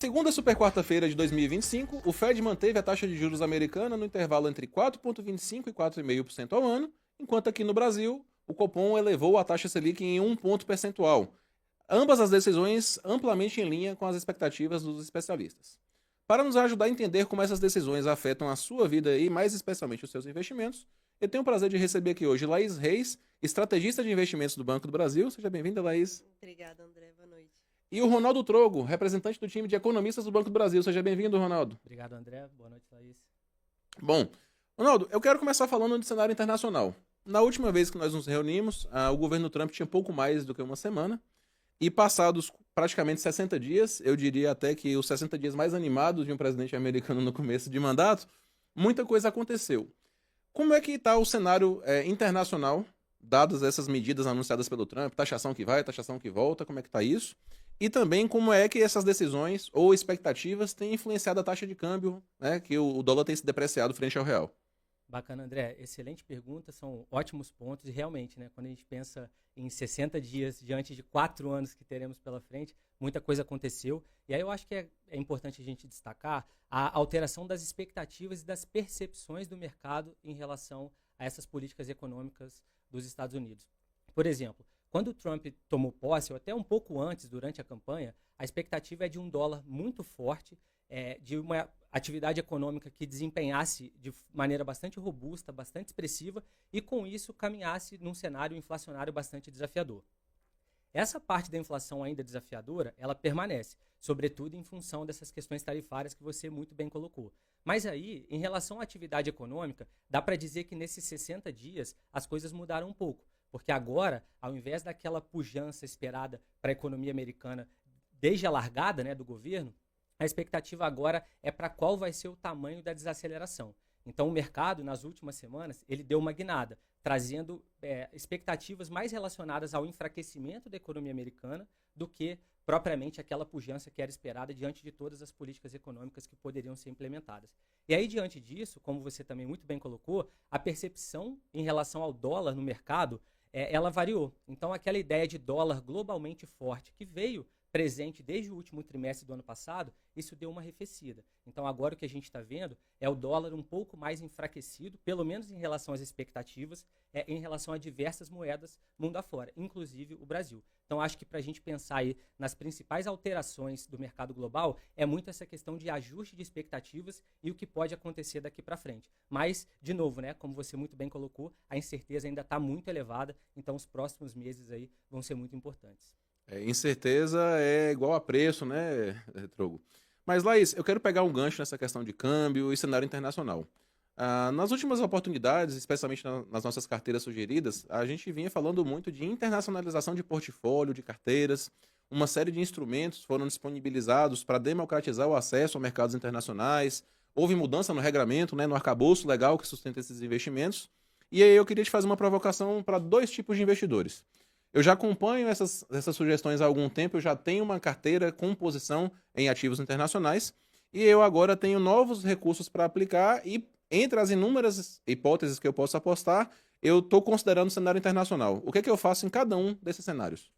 Segunda super quarta-feira de 2025, o Fed manteve a taxa de juros americana no intervalo entre 4,25% e 4,5% ao ano, enquanto aqui no Brasil, o Copom elevou a taxa Selic em 1 ponto percentual. Ambas as decisões amplamente em linha com as expectativas dos especialistas. Para nos ajudar a entender como essas decisões afetam a sua vida e mais especialmente os seus investimentos, eu tenho o prazer de receber aqui hoje Laís Reis, estrategista de investimentos do Banco do Brasil. Seja bem-vinda, Laís. Obrigada, André. Boa noite. E o Ronaldo Trogo, representante do time de economistas do Banco do Brasil. Seja bem-vindo, Ronaldo. Obrigado, André. Boa noite, Laís. Bom, Ronaldo, eu quero começar falando de cenário internacional. Na última vez que nós nos reunimos, o governo Trump tinha pouco mais do que uma semana, e passados praticamente 60 dias, eu diria até que os 60 dias mais animados de um presidente americano no começo de mandato, muita coisa aconteceu. Como é que está o cenário internacional, dadas essas medidas anunciadas pelo Trump, taxação que vai, taxação que volta, como é que está isso? E também como é que essas decisões ou expectativas têm influenciado a taxa de câmbio, né, que o dólar tem se depreciado frente ao real. Bacana, André. Excelente pergunta, são ótimos pontos. E realmente, né, quando a gente pensa em 60 dias diante de 4 anos que teremos pela frente, muita coisa aconteceu. E aí eu acho que é importante a gente destacar a alteração das expectativas e das percepções do mercado em relação a essas políticas econômicas dos Estados Unidos. Por exemplo, quando o Trump tomou posse, ou até um pouco antes, durante a campanha, a expectativa é de um dólar muito forte, de uma atividade econômica que desempenhasse de maneira bastante robusta, bastante expressiva, e com isso caminhasse num cenário inflacionário bastante desafiador. Essa parte da inflação ainda desafiadora, ela permanece, sobretudo em função dessas questões tarifárias que você muito bem colocou. Mas aí, em relação à atividade econômica, dá para dizer que nesses 60 dias as coisas mudaram um pouco. Porque agora, ao invés daquela pujança esperada para a economia americana desde a largada, né, do governo, a expectativa agora é para qual vai ser o tamanho da desaceleração. Então, o mercado, nas últimas semanas, ele deu uma guinada, trazendo expectativas mais relacionadas ao enfraquecimento da economia americana do que propriamente aquela pujança que era esperada diante de todas as políticas econômicas que poderiam ser implementadas. E aí, diante disso, como você também muito bem colocou, a percepção em relação ao dólar no mercado, ela variou. Então, aquela ideia de dólar globalmente forte que veio presente desde o último trimestre do ano passado, isso deu uma arrefecida. Então agora o que a gente está vendo é o dólar um pouco mais enfraquecido, pelo menos em relação às expectativas, em relação a diversas moedas mundo afora, inclusive o Brasil. Então acho que para a gente pensar aí nas principais alterações do mercado global, é muito essa questão de ajuste de expectativas e o que pode acontecer daqui para frente. Mas, de novo, né, como você muito bem colocou, a incerteza ainda está muito elevada, então os próximos meses aí vão ser muito importantes. Incerteza é igual a preço, né, Trogo? Mas, Laís, eu quero pegar um gancho nessa questão de câmbio e cenário internacional. Nas últimas oportunidades, especialmente nas nossas carteiras sugeridas, a gente vinha falando muito de internacionalização de portfólio, de carteiras. Uma série de instrumentos foram disponibilizados para democratizar o acesso a mercados internacionais. Houve mudança no regramento, né, no arcabouço legal que sustenta esses investimentos. E aí eu queria te fazer uma provocação para dois tipos de investidores. Eu já acompanho essas sugestões há algum tempo, eu já tenho uma carteira com posição em ativos internacionais e eu agora tenho novos recursos para aplicar e entre as inúmeras hipóteses que eu posso apostar, eu estou considerando o cenário internacional. O que é que eu faço em cada um desses cenários?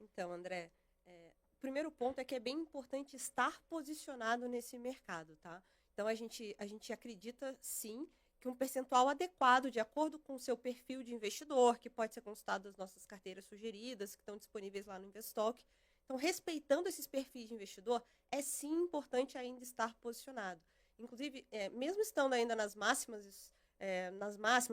Então, André, o primeiro ponto é que é bem importante estar posicionado nesse mercado, tá? Então, a gente acredita, sim, que um percentual adequado, de acordo com o seu perfil de investidor, que pode ser consultado nas nossas carteiras sugeridas, que estão disponíveis lá no Investock. Então, respeitando esses perfis de investidor, é sim importante ainda estar posicionado. Inclusive, mesmo estando ainda nas máximas,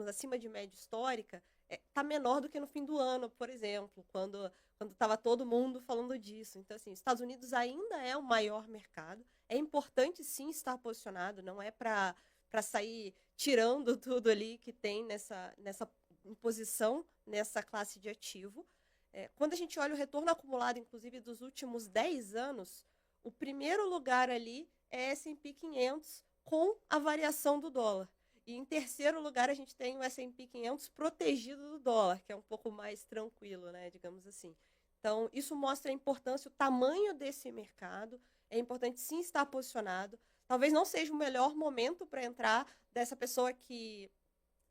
acima de média histórica, está menor do que no fim do ano, por exemplo, quando estava todo mundo falando disso. Então, assim, os Estados Unidos ainda é o maior mercado. É importante, sim, estar posicionado, não é para sair tirando tudo ali que tem nessa posição, nessa classe de ativo. Quando a gente olha o retorno acumulado, inclusive, dos últimos 10 anos, o primeiro lugar ali é S&P 500 com a variação do dólar. E em terceiro lugar a gente tem o S&P 500 protegido do dólar, que é um pouco mais tranquilo, né, digamos assim. Então, isso mostra a importância, o tamanho desse mercado. É importante sim estar posicionado. Talvez não seja o melhor momento para entrar dessa pessoa que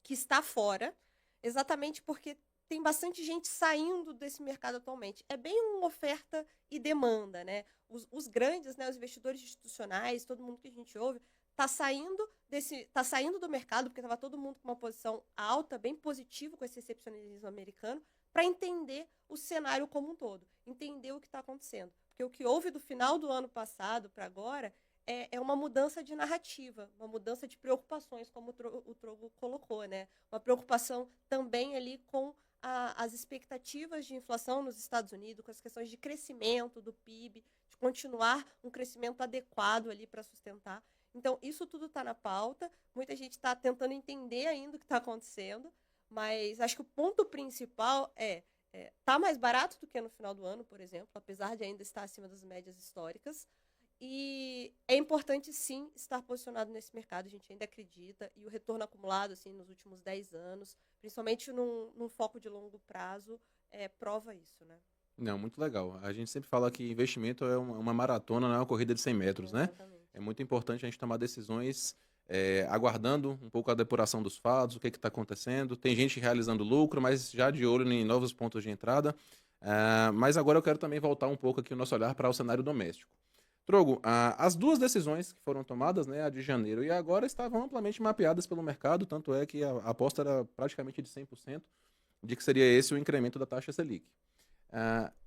está fora, exatamente porque tem bastante gente saindo desse mercado atualmente. É bem uma oferta e demanda, né? Os grandes, né, os investidores institucionais, todo mundo que a gente ouve, tá saindo do mercado, porque estava todo mundo com uma posição alta, bem positiva com esse recepcionismo americano, para entender o cenário como um todo, entender o que está acontecendo. Porque o que houve do final do ano passado para agora é uma mudança de narrativa, uma mudança de preocupações, como o Trogo colocou, né? Uma preocupação também ali com as expectativas de inflação nos Estados Unidos, com as questões de crescimento do PIB, de continuar um crescimento adequado ali para sustentar. Então, isso tudo está na pauta, muita gente está tentando entender ainda o que está acontecendo, mas acho que o ponto principal tá mais barato do que no final do ano, por exemplo, apesar de ainda estar acima das médias históricas. E é importante, sim, estar posicionado nesse mercado, a gente ainda acredita, e o retorno acumulado assim, nos últimos 10 anos, principalmente num foco de longo prazo, prova isso, né? Não, muito legal. A gente sempre fala que investimento é uma maratona, não é uma corrida de 100 metros, né? Exatamente. É muito importante a gente tomar decisões aguardando um pouco a depuração dos fatos, o que está acontecendo. Tem gente realizando lucro, mas já de olho em novos pontos de entrada. Mas agora eu quero também voltar um pouco aqui o nosso olhar para o cenário doméstico. Trogo, as duas decisões que foram tomadas, né, a de janeiro e a agora, estavam amplamente mapeadas pelo mercado, tanto é que a aposta era praticamente de 100% de que seria esse o incremento da taxa Selic.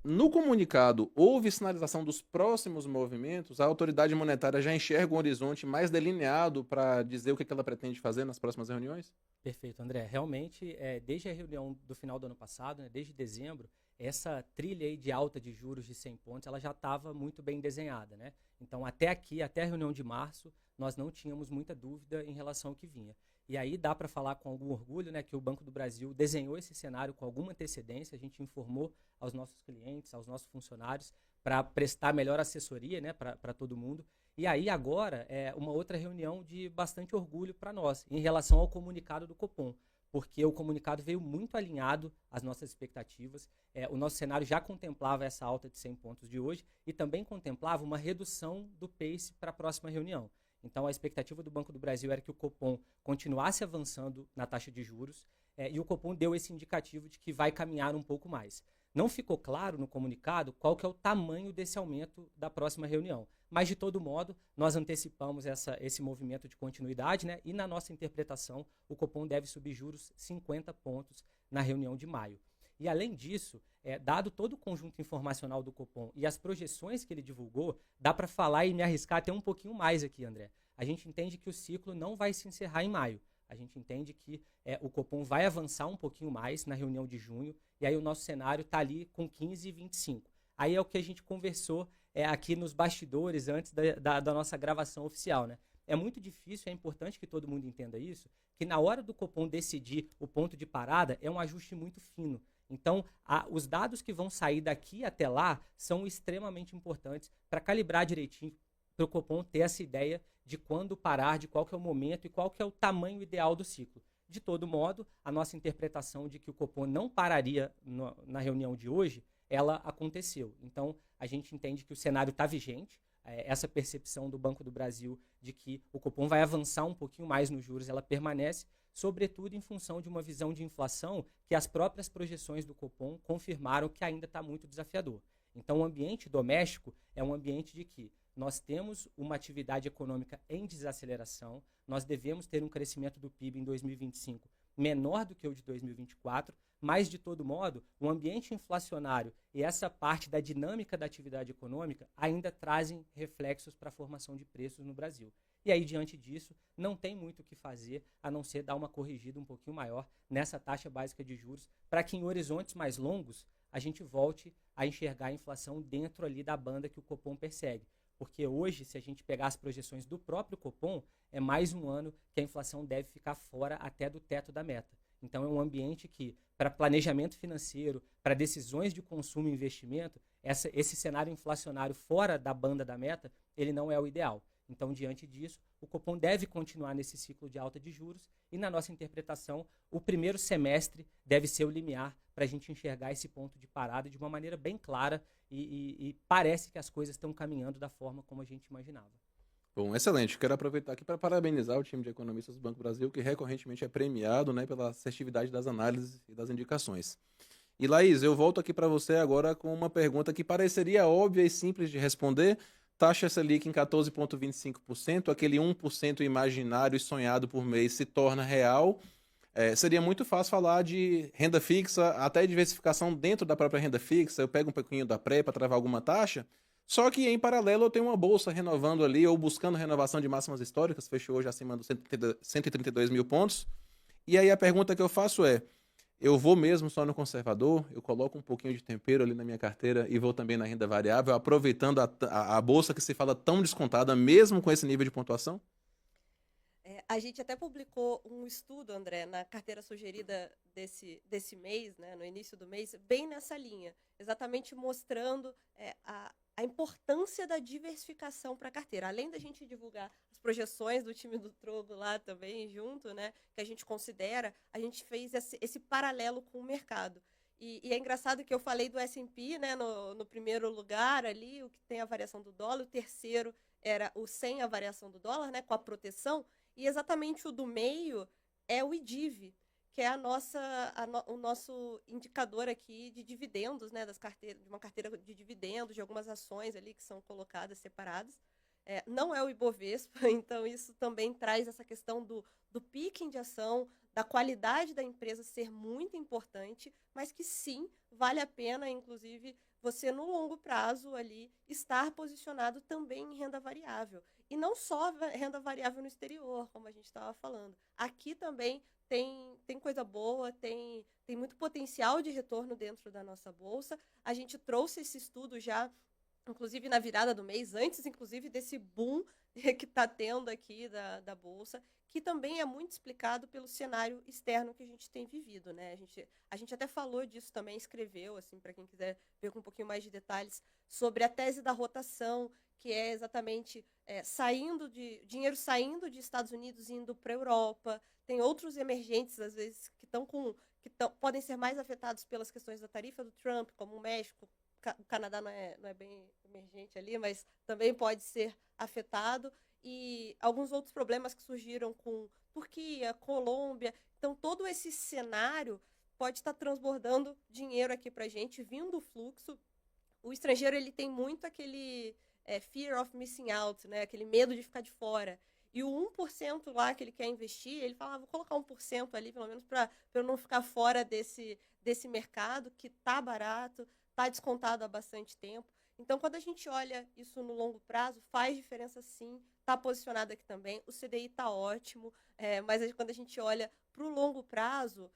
No comunicado, houve sinalização dos próximos movimentos? A autoridade monetária já enxerga um horizonte mais delineado para dizer o que ela pretende fazer nas próximas reuniões? Perfeito, André. Realmente, desde a reunião do final do ano passado, né, desde dezembro, essa trilha aí de alta de juros de 100 pontos, ela já estava muito bem desenhada, né? Então, até aqui, até a reunião de março, nós não tínhamos muita dúvida em relação ao que vinha. E aí dá para falar com algum orgulho, né, que o Banco do Brasil desenhou esse cenário com alguma antecedência, a gente informou aos nossos clientes, aos nossos funcionários, para prestar melhor assessoria, né, para todo mundo. E aí agora é uma outra reunião de bastante orgulho para nós, em relação ao comunicado do Copom, porque o comunicado veio muito alinhado às nossas expectativas. O nosso cenário já contemplava essa alta de 100 pontos de hoje e também contemplava uma redução do pace para a próxima reunião. Então, a expectativa do Banco do Brasil era que o Copom continuasse avançando na taxa de juros e o Copom deu esse indicativo de que vai caminhar um pouco mais. Não ficou claro no comunicado qual que é o tamanho desse aumento da próxima reunião. Mas, de todo modo, nós antecipamos esse movimento de continuidade, né? E, na nossa interpretação, o Copom deve subir juros 50 pontos na reunião de maio. E, além disso, dado todo o conjunto informacional do Copom e as projeções que ele divulgou, dá para falar e me arriscar até um pouquinho mais aqui, André. A gente entende que o ciclo não vai se encerrar em maio. A gente entende que o Copom vai avançar um pouquinho mais na reunião de junho, e aí o nosso cenário está ali com 15 e 25. Aí é o que a gente conversou aqui nos bastidores antes da nossa gravação oficial, né? É muito difícil, é importante que todo mundo entenda isso, que na hora do Copom decidir o ponto de parada é um ajuste muito fino. Então, os dados que vão sair daqui até lá são extremamente importantes para calibrar direitinho, para o Copom ter essa ideia de quando parar, de qual que é o momento e qual que é o tamanho ideal do ciclo. De todo modo, a nossa interpretação de que o Copom não pararia na reunião de hoje, ela aconteceu. Então, a gente entende que o cenário está vigente, essa percepção do Banco do Brasil de que o Copom vai avançar um pouquinho mais nos juros, ela permanece, sobretudo em função de uma visão de inflação que as próprias projeções do Copom confirmaram que ainda está muito desafiador. Então, o ambiente doméstico é um ambiente de que nós temos uma atividade econômica em desaceleração, nós devemos ter um crescimento do PIB em 2025 menor do que o de 2024, mas, de todo modo, o ambiente inflacionário e essa parte da dinâmica da atividade econômica ainda trazem reflexos para a formação de preços no Brasil. E aí, diante disso, não tem muito o que fazer, a não ser dar uma corrigida um pouquinho maior nessa taxa básica de juros, para que em horizontes mais longos a gente volte a enxergar a inflação dentro ali da banda que o Copom persegue. Porque hoje, se a gente pegar as projeções do próprio Copom, é mais um ano que a inflação deve ficar fora até do teto da meta. Então, é um ambiente que, para planejamento financeiro, para decisões de consumo e investimento, esse cenário inflacionário fora da banda da meta, ele não é o ideal. Então, diante disso, o Copom deve continuar nesse ciclo de alta de juros e, na nossa interpretação, o primeiro semestre deve ser o limiar para a gente enxergar esse ponto de parada de uma maneira bem clara e parece que as coisas estão caminhando da forma como a gente imaginava. Bom, excelente. Quero aproveitar aqui para parabenizar o time de economistas do Banco do Brasil, que recorrentemente é premiado, né, pela assertividade das análises e das indicações. E Laís, eu volto aqui para você agora com uma pergunta que pareceria óbvia e simples de responder. Taxa Selic em 14,25%, aquele 1% imaginário e sonhado por mês se torna real. Seria muito fácil falar de renda fixa, até diversificação dentro da própria renda fixa. Eu pego um pouquinho da pré para travar alguma taxa. Só que, em paralelo, eu tenho uma bolsa renovando ali, ou buscando renovação de máximas históricas, fechou hoje acima dos 132 mil pontos. E aí a pergunta que eu faço é, eu vou mesmo só no conservador, eu coloco um pouquinho de tempero ali na minha carteira e vou também na renda variável, aproveitando a bolsa que se fala tão descontada, mesmo com esse nível de pontuação? A gente até publicou um estudo, André, na carteira sugerida desse mês, né, no início do mês, bem nessa linha, exatamente mostrando a importância da diversificação para a carteira. Além da gente divulgar as projeções do time do Trogo lá também junto, né, que a gente considera, a gente fez esse paralelo com o mercado. E é engraçado que eu falei do S&P, né, no primeiro lugar ali, o que tem a variação do dólar, o terceiro era o sem a variação do dólar, né, com a proteção, e exatamente o do meio é o IDIV, que é o nosso indicador aqui de dividendos, né, de uma carteira de dividendos, de algumas ações ali que são colocadas separadas. Não é o Ibovespa, então isso também traz essa questão do picking de ação, da qualidade da empresa ser muito importante, mas que sim, vale a pena, inclusive, você no longo prazo ali estar posicionado também em renda variável. E não só renda variável no exterior, como a gente estava falando. Aqui também tem coisa boa, tem muito potencial de retorno dentro da nossa bolsa. A gente trouxe esse estudo já, inclusive na virada do mês, antes inclusive desse boom que está tendo aqui da bolsa, que também é muito explicado pelo cenário externo que a gente tem vivido, né? A gente até falou disso também, escreveu, assim, para quem quiser ver com um pouquinho mais de detalhes, sobre a tese da rotação, que é exatamente dinheiro saindo de Estados Unidos e indo para a Europa. Tem outros emergentes, às vezes, podem ser mais afetados pelas questões da tarifa do Trump, como o México. O Canadá não é bem emergente ali, mas também pode ser afetado. E alguns outros problemas que surgiram com Turquia, Colômbia. Então, todo esse cenário pode estar transbordando dinheiro aqui para a gente, vindo o fluxo. O estrangeiro ele tem muito aquele fear of missing out, né? Aquele medo de ficar de fora. E o 1% lá que ele quer investir, ele fala, vou colocar 1% ali, pelo menos para eu não ficar fora desse mercado que tá barato, tá descontado há bastante tempo. Então, quando a gente olha isso no longo prazo, faz diferença sim, está posicionado aqui também, o CDI está ótimo, mas quando a gente olha para o longo prazo,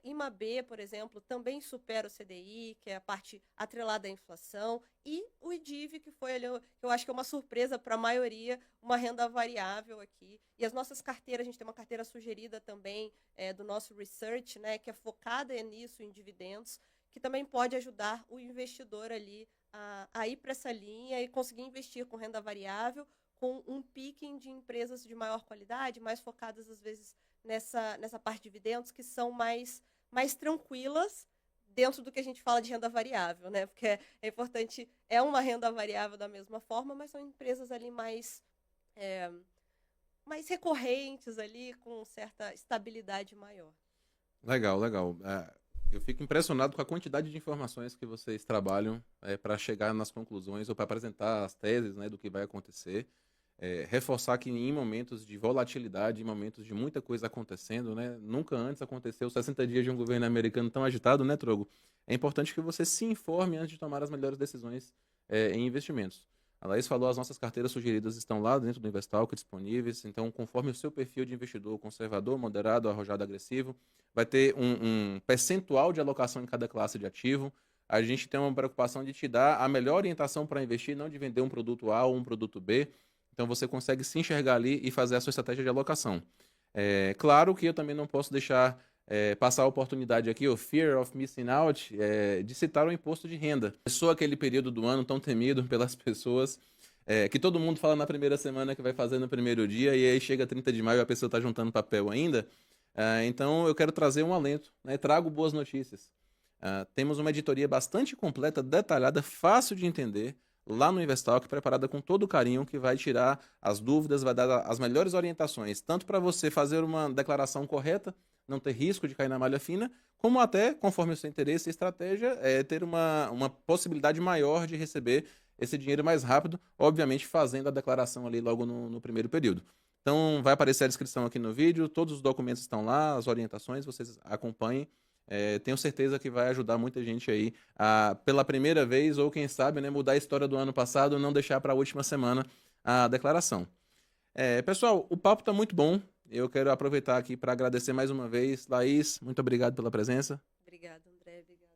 IMAB, por exemplo, também supera o CDI, que é a parte atrelada à inflação, e o IDIV, que foi ali, que eu acho que é uma surpresa para a maioria, uma renda variável aqui. E as nossas carteiras, a gente tem uma carteira sugerida também do nosso research, né, que é focada nisso, em dividendos, que também pode ajudar o investidor ali a ir para essa linha e conseguir investir com renda variável, com um picking de empresas de maior qualidade, mais focadas, às vezes, nessa parte de dividendos, que são mais tranquilas dentro do que a gente fala de renda variável, né? Porque é importante, é uma renda variável da mesma forma, mas são empresas ali mais recorrentes ali, com certa estabilidade maior. Legal, legal. Eu fico impressionado com a quantidade de informações que vocês trabalham para chegar nas conclusões ou para apresentar as teses, né, do que vai acontecer. Reforçar que em momentos de volatilidade, em momentos de muita coisa acontecendo, né, nunca antes aconteceu 60 dias de um governo americano tão agitado, né, Trogo? É importante que você se informe antes de tomar as melhores decisões em investimentos. A Laís falou, as nossas carteiras sugeridas estão lá dentro do Investalk disponíveis, então conforme o seu perfil de investidor, conservador, moderado, arrojado, agressivo, vai ter um percentual de alocação em cada classe de ativo. A gente tem uma preocupação de te dar a melhor orientação para investir, não de vender um produto A ou um produto B. Então você consegue se enxergar ali e fazer a sua estratégia de alocação. Claro que eu também não posso deixar passar a oportunidade aqui, o fear of missing out, de citar o imposto de renda. Começou aquele período do ano tão temido pelas pessoas, que todo mundo fala na primeira semana que vai fazer no primeiro dia, e aí chega 30 de maio e a pessoa está juntando papel ainda. Então eu quero trazer um alento, né? Trago boas notícias. Temos uma editoria bastante completa, detalhada, fácil de entender, lá no Investalk, preparada com todo o carinho, que vai tirar as dúvidas, vai dar as melhores orientações, tanto para você fazer uma declaração correta, não ter risco de cair na malha fina, como até, conforme o seu interesse e estratégia, ter uma possibilidade maior de receber esse dinheiro mais rápido, obviamente fazendo a declaração ali logo no primeiro período. Então, vai aparecer a descrição aqui no vídeo, todos os documentos estão lá, as orientações, vocês acompanhem. Tenho certeza que vai ajudar muita gente aí a, pela primeira vez, ou quem sabe, né, mudar a história do ano passado, não deixar para a última semana a declaração. Pessoal, o papo está muito bom. Eu quero aproveitar aqui para agradecer mais uma vez. Laís, muito obrigado pela presença. Obrigada, André. Obrigada,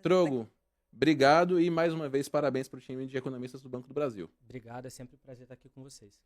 Trogo. Trogo, obrigado e mais uma vez parabéns para o time de economistas do Banco do Brasil. Obrigado, é sempre um prazer estar aqui com vocês.